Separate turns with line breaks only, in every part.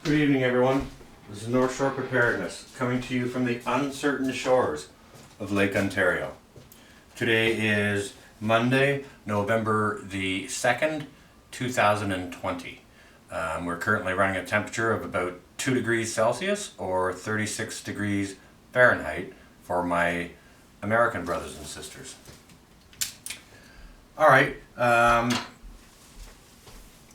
Good evening, everyone. This is North Shore Preparedness, coming to you from the uncertain shores of Lake Ontario. Today is Monday, November the 2nd, 2020. We're currently running a temperature of about 2 degrees Celsius or 36 degrees Fahrenheit for my American brothers and sisters. All right.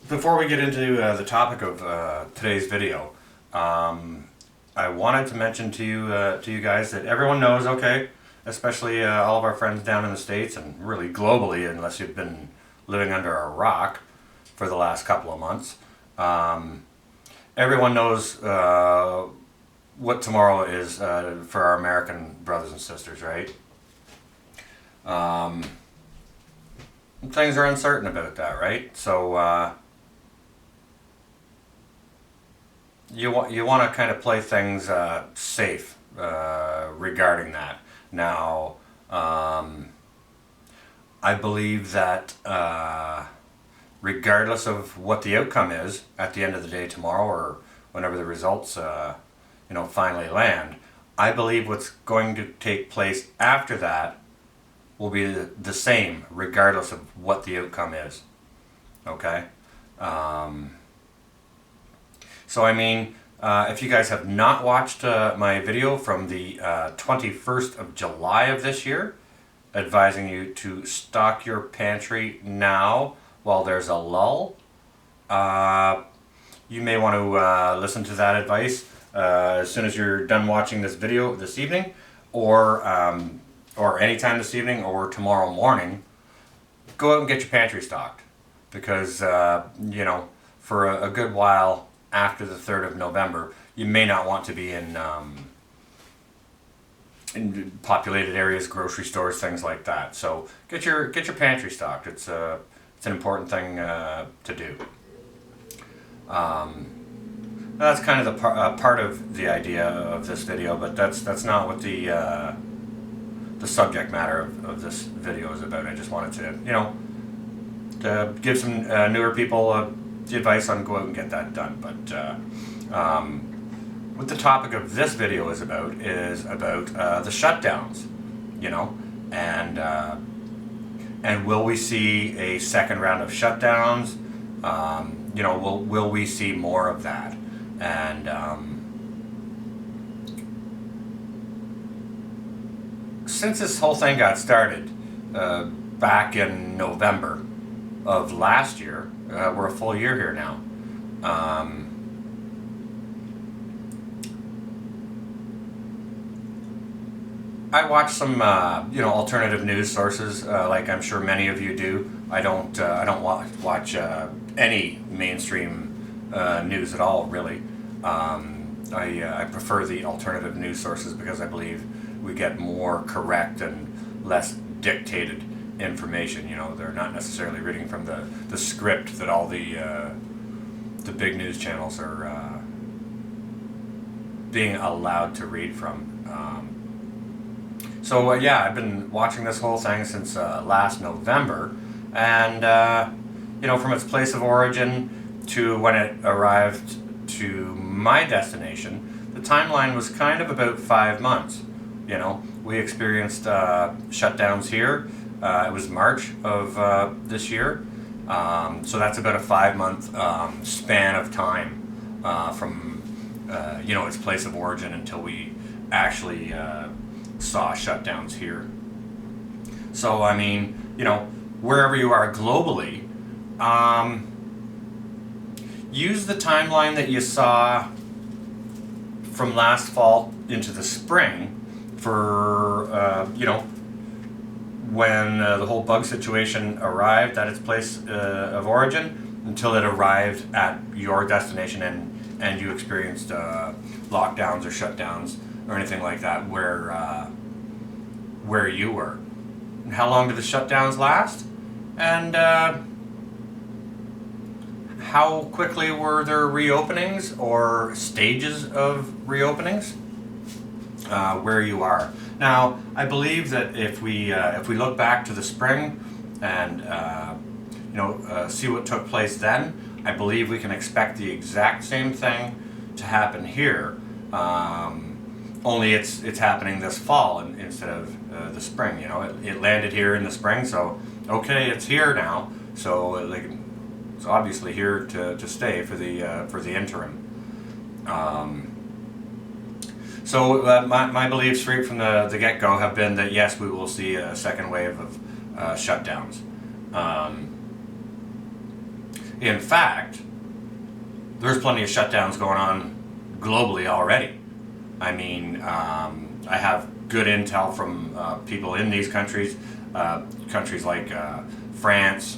Before we get into the topic of today's video, I wanted to mention to you guys that everyone knows, okay, especially all of our friends down in the States and really globally, unless you've been living under a rock for the last couple of months. Everyone knows what tomorrow is for our American brothers and sisters, right? Things are uncertain about that, right? So you want to kind of play things safe regarding that. Now, I believe that regardless of what the outcome is at the end of the day tomorrow, or whenever the results finally land, I believe what's going to take place after that will be the same regardless of what the outcome is. Okay? So I mean, if you guys have not watched my video from the 21st of July of this year, advising you to stock your pantry now while there's a lull, you may want to listen to that advice as soon as you're done watching this video this evening, or anytime this evening or tomorrow morning. Go out and get your pantry stocked, because for a good while after the 3rd of November, you may not want to be in populated areas, grocery stores, things like that. So get your pantry stocked. It's an important thing to do. That's kind of the part of the idea of this video, but that's not what the subject matter of this video is about. I just wanted to give some newer people the advice on go out and get that done. But what the topic of this video is about the shutdowns, and will we see a second round of shutdowns? Will we see more of that? And since this whole thing got started back in November of last year, we're a full year here now. I watch some alternative news sources, like I'm sure many of you do. I don't watch any mainstream news at all, really. I prefer the alternative news sources because I believe we get more correct and less dictated information. They're not necessarily reading from the script that all the big news channels are being allowed to read from. So I've been watching this whole thing since last November, and from its place of origin to when it arrived to my destination, the timeline was kind of about 5 months. We experienced shutdowns here. It was March of this year, so that's about a 5-month span of time from its place of origin until we actually saw shutdowns here. So I mean, wherever you are globally, use the timeline that you saw from last fall into the spring for when the whole bug situation arrived at its place of origin until it arrived at your destination and you experienced lockdowns or shutdowns or anything like that where you were. And how long did the shutdowns last? And how quickly were there reopenings or stages of reopenings where you are? Now, I believe that if we look back to the spring and see what took place then, I believe we can expect the exact same thing to happen here. Only it's happening this fall instead of the spring. You know, it landed here in the spring, so okay, it's here now. So it's obviously here to stay for the interim. So my beliefs straight from the get-go have been that yes, we will see a second wave of shutdowns. In fact, there's plenty of shutdowns going on globally already. I mean, I have good intel from people in these countries, countries like France,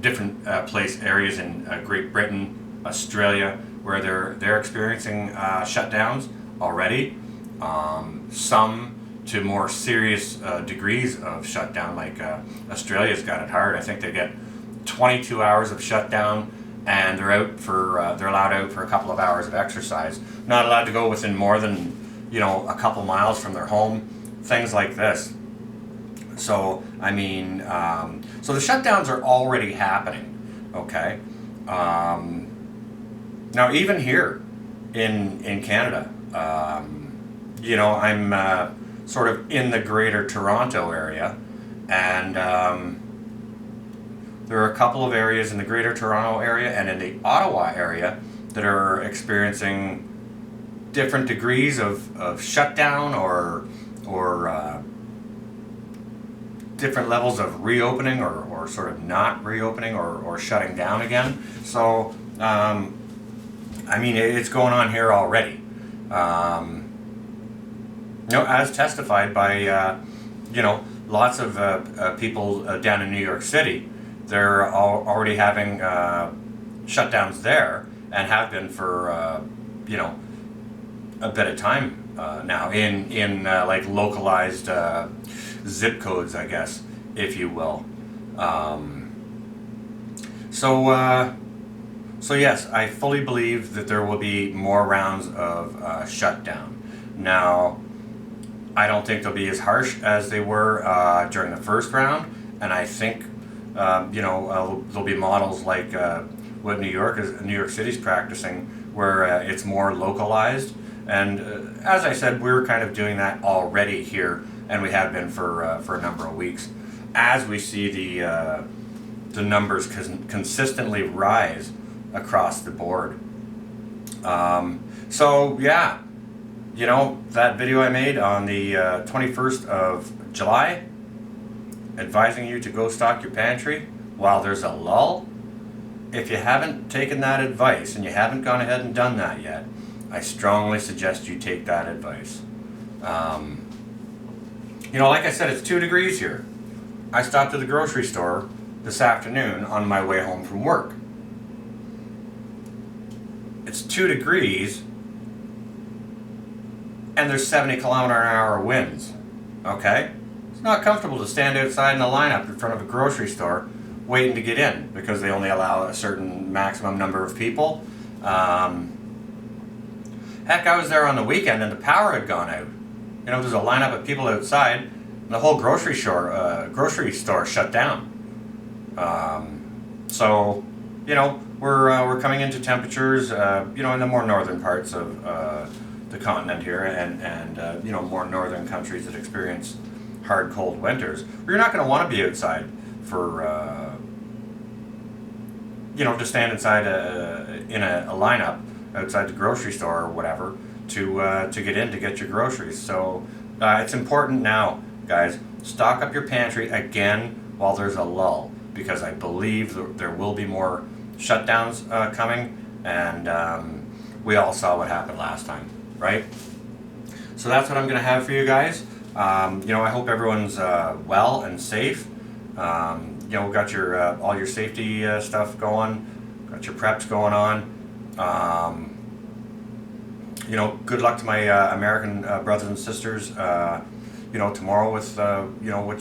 different areas in Great Britain, Australia, where they're experiencing shutdowns already. Some to more serious degrees of shutdown, like Australia's got it hard. I think they get 22 hours of shutdown, and they're allowed out for a couple of hours of exercise. Not allowed to go within more than a couple miles from their home. Things like this. So I mean, so the shutdowns are already happening. Okay. Now even here in Canada, I'm sort of in the Greater Toronto area, and there are a couple of areas in the Greater Toronto area and in the Ottawa area that are experiencing different degrees of shutdown or different levels of reopening or sort of not reopening or shutting down again. So I mean, it's going on here already. As testified by lots of people down in New York City. They're already having shutdowns there and have been for a bit of time now in like localized zip codes, I guess, if you will. So yes, I fully believe that there will be more rounds of shutdown. Now, I don't think they'll be as harsh as they were during the first round, and I think there'll be models like what New York City's practicing, where it's more localized. And as I said, we're kind of doing that already here, and we have been for a number of weeks, as we see the numbers consistently rise across the board. So yeah, that video I made on the 21st of July, advising you to go stock your pantry while there's a lull. If you haven't taken that advice and you haven't gone ahead and done that yet, I strongly suggest you take that advice. Like I said, it's 2 degrees here. I stopped at the grocery store this afternoon on my way home from work. It's 2 degrees and there's 70-kilometer-an-hour winds. Okay? It's not comfortable to stand outside in a lineup in front of a grocery store waiting to get in because they only allow a certain maximum number of people. Heck, I was there on the weekend and the power had gone out. There's a lineup of people outside and the whole grocery store shut down. So, we're coming into temperatures, in the more northern parts of the continent here, and more northern countries that experience hard, cold winters. You're not going to want to be outside for, to stand inside in a lineup outside the grocery store or whatever to get in to get your groceries. So it's important now, guys, stock up your pantry again while there's a lull, because I believe there will be more shutdowns coming, and we all saw what happened last time, right? So that's what I'm going to have for you guys. I hope everyone's well and safe. Got your all your safety stuff going, got your preps going on. Good luck to my American brothers and sisters. Tomorrow with what